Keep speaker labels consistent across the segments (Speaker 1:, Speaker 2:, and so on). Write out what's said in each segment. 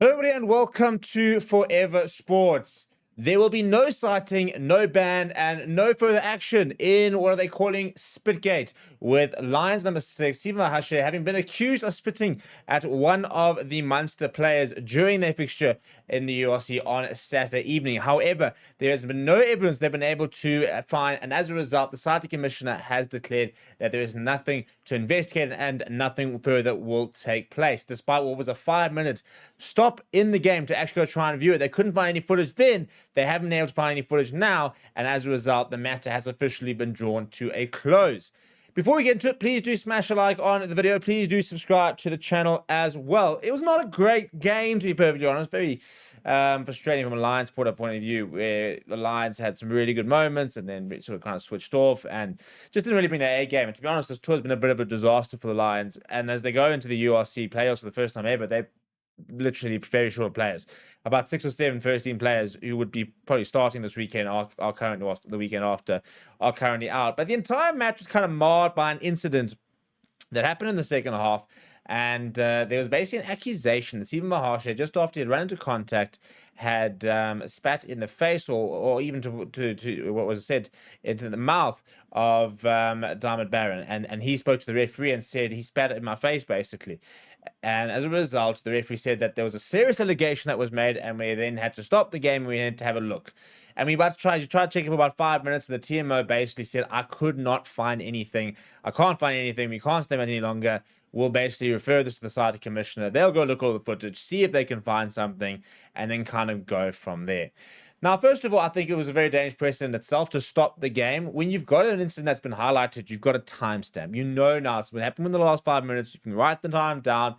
Speaker 1: Hello, everybody, and welcome to Forever Sports. There will be no citing, no ban, and no further action in what are they calling Spitgate, with Lions number 6, Stephen Mahashe, having been accused of spitting at one of the Munster players during their fixture in the URC on Saturday evening. However, there has been no evidence they've been able to find, and as a result, the citing commissioner has declared that there is nothing to investigate and nothing further will take place. Despite what was a 5-minute stop in the game to actually go try and view it, they couldn't find any footage then. They haven't been able to find any footage now, and as a result, the matter has officially been drawn to a close. Before we get into it, please do smash a like on the video. Please do subscribe to the channel as well. It was not a great game, to be perfectly honest. Very frustrating from a Lions point of view, where the Lions had some really good moments and then sort of kind of switched off and just didn't really bring their A game. And to be honest, this tour has been a bit of a disaster for the Lions. And as they go into the URC playoffs for the first time ever, they're literally very short players. About 6 or 7 first-team players who would be probably starting this weekend are currently, the weekend after, are currently out. But the entire match was kind of marred by an incident that happened in the second half. And there was basically an accusation that Stephen Mahashe, just after he had run into contact, had spat in the face or even to what was said into the mouth of Diamond Barron. And he spoke to the referee and said he spat in my face, basically. And as a result, the referee said that there was a serious allegation that was made, and we then had to stop the game and we had to have a look. And we tried to check it for about 5 minutes, and the TMO basically said, I could not find anything. I can't find anything. We can't stay any longer. We'll basically refer this to the citing commissioner. They'll go look all the footage, see if they can find something, and then kind of go from there. Now, first of all, I think it was a very dangerous precedent itself to stop the game. When you've got an incident that's been highlighted, you've got a timestamp. You know now it's what happened in the last 5 minutes. You can write the time down.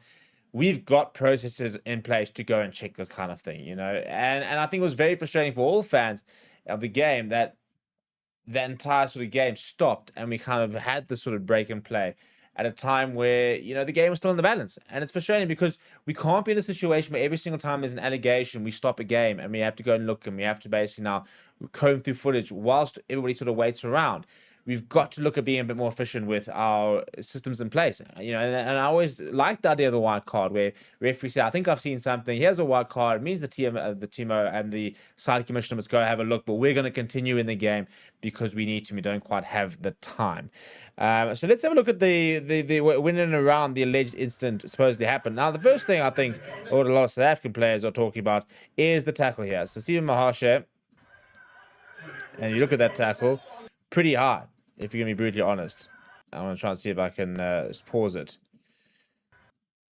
Speaker 1: We've got processes in place to go and check this kind of thing, And I think it was very frustrating for all fans of the game that that entire sort of game stopped and we kind of had this sort of break and play at a time where, the game was still in the balance. And it's frustrating because we can't be in a situation where every single time there's an allegation, we stop a game and we have to go and look and we have to basically now comb through footage whilst everybody sort of waits around. We've got to look at being a bit more efficient with our systems in place, and I always like the idea of the white card where referee say, I think I've seen something. Here's a white card. It means the TMO and the citing commissioner must go have a look, but we're going to continue in the game because we need to. We don't quite have the time. So let's have a look at the when and around the alleged incident supposedly happened. Now, the first thing I think what a lot of South African players are talking about is the tackle here. So Stephen Mahashe, and you look at that tackle, pretty hard, if you're going to be brutally honest. I want to try and see if I can pause it.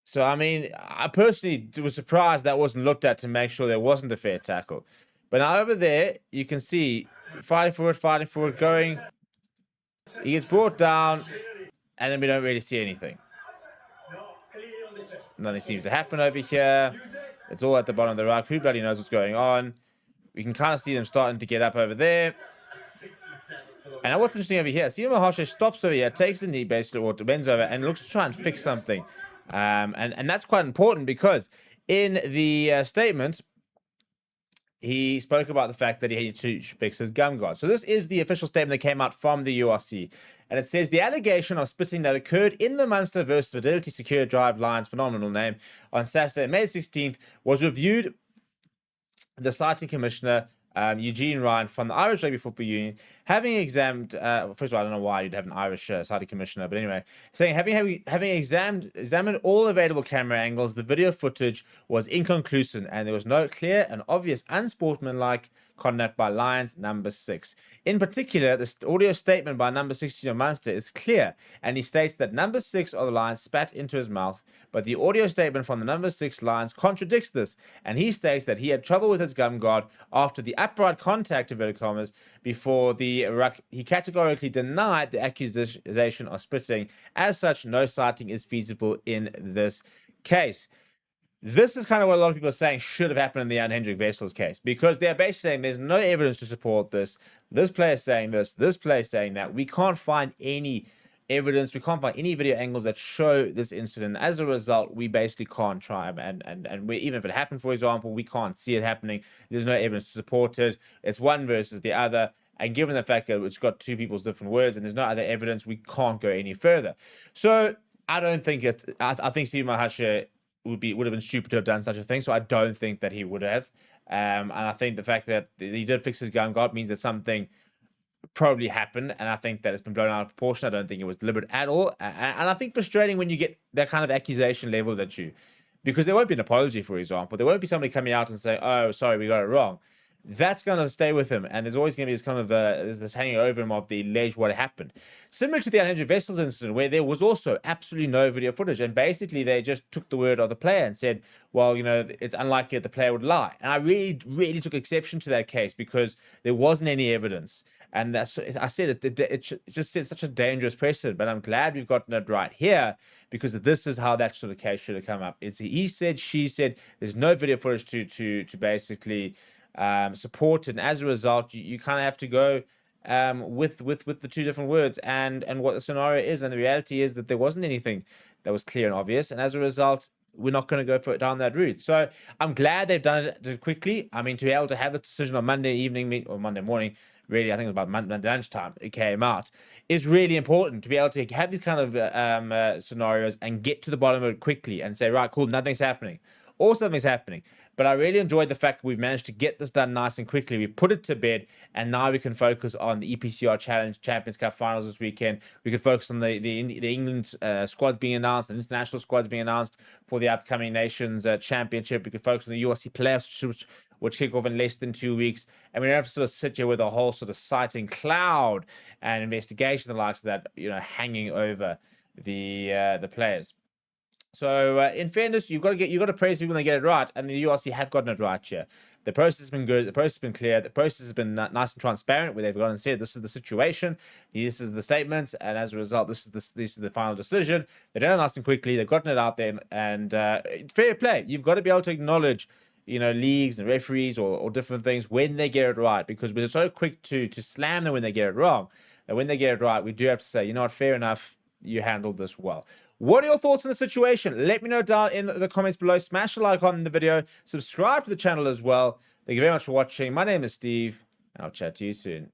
Speaker 1: So, I mean, I personally was surprised that wasn't looked at to make sure there wasn't a fair tackle. But now over there, you can see fighting forward, going. He gets brought down, and then we don't really see anything. Nothing seems to happen over here. It's all at the bottom of the ruck. Who bloody knows what's going on? We can kind of see them starting to get up over there. And what's interesting over here, Stephen Mahashe stops over here, takes the knee basically, or bends over, and looks to try and fix something. And that's quite important because in the statement, he spoke about the fact that he needed to fix his gum guard. So this is the official statement that came out from the URC. And it says, the allegation of spitting that occurred in the Munster versus Fidelity Secure Drive Lions, phenomenal name, on Saturday, May 16th, was reviewed. The citing commissioner, Eugene Ryan from the Irish Rugby Football Union, having examined, first of all, I don't know why you'd have an Irish citing commissioner, but anyway, saying having examined all available camera angles, the video footage was inconclusive and there was no clear and obvious unsportsmanlike conduct by Lions number 6. In particular, the audio statement by number 16 of Munster is clear, and he states that number 6 of the Lions spat into his mouth, but the audio statement from the number 6 Lions contradicts this, and he states that he had trouble with his gum guard after the upright contact, inverted commas, before the ruck. He categorically denied the accusation of spitting. As such, no citing is feasible in this case. This is kind of what a lot of people are saying should have happened in the Hendrik Wessels case, because they're basically saying there's no evidence to support this. This player is saying this player is saying that. We can't find any evidence. We can't find any video angles that show this incident. As a result, we basically can't try and even if it happened, for example, we can't see it happening. There's no evidence to support it. It's one versus the other. And given the fact that it's got two people's different words and there's no other evidence, we can't go any further. So I don't think it's. I think Steve Mahashe would have been stupid to have done such a thing. So I don't think that he would have. And I think the fact that he did fix his gun guard means that something probably happened, and I think that it's been blown out of proportion. I don't think it was deliberate at all, and I think frustrating when you get that kind of accusation leveled at you, because there won't be an apology, for example. There won't be somebody coming out and say, "Oh, sorry, we got it wrong." That's going to stay with him, and there's always going to be this kind of this hanging over him of the alleged what happened. Similar to the unhindered vessels incident, where there was also absolutely no video footage, and basically they just took the word of the player and said, "Well, it's unlikely that the player would lie." And I really, really took exception to that case because there wasn't any evidence. And that's, I said it just set such a dangerous precedent. But I'm glad we've gotten it right here, because this is how that sort of case should have come up. It's he said, she said. There's no video footage to basically support it, and as a result, you kind of have to go with the two different words and what the scenario is. And the reality is that there wasn't anything that was clear and obvious, and as a result, we're not going to go down that route. So I'm glad they've done it quickly. I mean, to be able to have the decision on Monday evening or Monday morning, really, I think it was about Monday lunchtime, it came out, is really important to be able to have these kind of scenarios and get to the bottom of it quickly and say, right, cool, nothing's happening, or something's happening. But I really enjoyed the fact that we've managed to get this done nice and quickly. We've put it to bed, and now we can focus on the EPCR Challenge Champions Cup finals this weekend. We can focus on the England squads being announced, and international squads being announced for the upcoming Nations Championship. We can focus on the URC playoffs, which kick off in less than 2 weeks. And we don't have to sort of sit here with a whole sort of sighting cloud and investigation, the likes of that, hanging over the players. So in fairness, you've got to praise people when they get it right, and the URC have gotten it right here. The process has been good. The process has been clear. The process has been nice and transparent, where they've gone and said, this is the situation, this is the statements, and as a result, this is the final decision. They've done it nice and quickly. They've gotten it out there, and fair play. You've got to be able to acknowledge, leagues and referees or different things when they get it right, because we're so quick to slam them when they get it wrong. And when they get it right, we do have to say, fair enough, you handled this well. What are your thoughts on the situation? Let me know down in the comments below. Smash a like on the video. Subscribe to the channel as well. Thank you very much for watching. My name is Steve, and I'll chat to you soon.